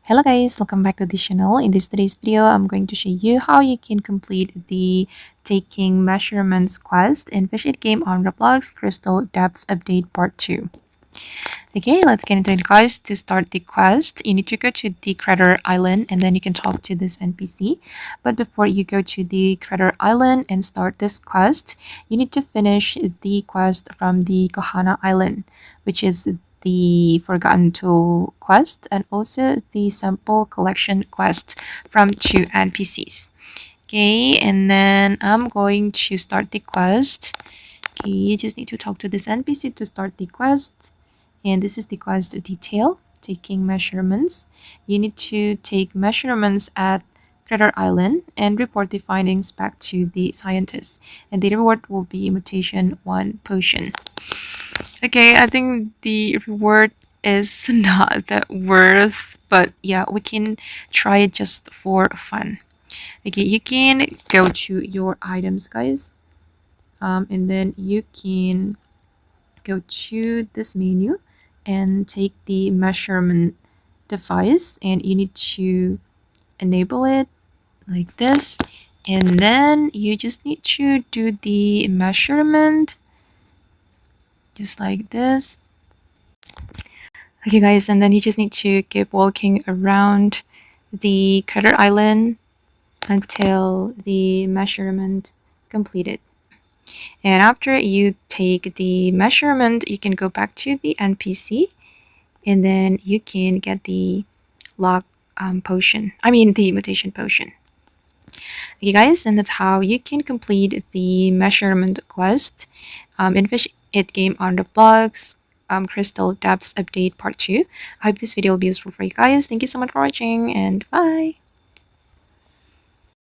Hello guys, welcome back to the channel. In today's video, I'm going to show you how you can complete the taking measurements quest in Fish It game on Roblox Crystal Depths Update Part 2. Okay, let's get into it guys. To start the quest, you need to go to the Crater Island and then you can talk to this NPC. But before you go to the Crater Island and start this quest, you need to finish the quest from the Kohana Island, which is the Forgotten Tool quest and also the Sample Collection quest from two NPCs. Okay, and then I'm going to start the quest. Okay, you just need to talk to this NPC to start the quest. And this is the quest detail, taking measurements. You need to take measurements at Crater Island and report the findings back to the scientists. And the reward will be mutation 1 potion. Okay, I think the reward is not that worth, but yeah, we can try it just for fun. Okay, you can go to your items, guys, and then you can go to this menu and take the measurement device, and you need to enable it like this, and then you just need to do the measurement just like this. Okay guys, and then you just need to keep walking around the Crater Island until the measurement completed. And after you take the measurement, you can go back to the NPC and then you can get the lock potion. I mean the mutation potion. Okay guys, and that's how you can complete the measurement quest in Fish It game on Roblox Crystal Depths Update Part 2. I hope this video will be useful for you guys. Thank you so much for watching and bye!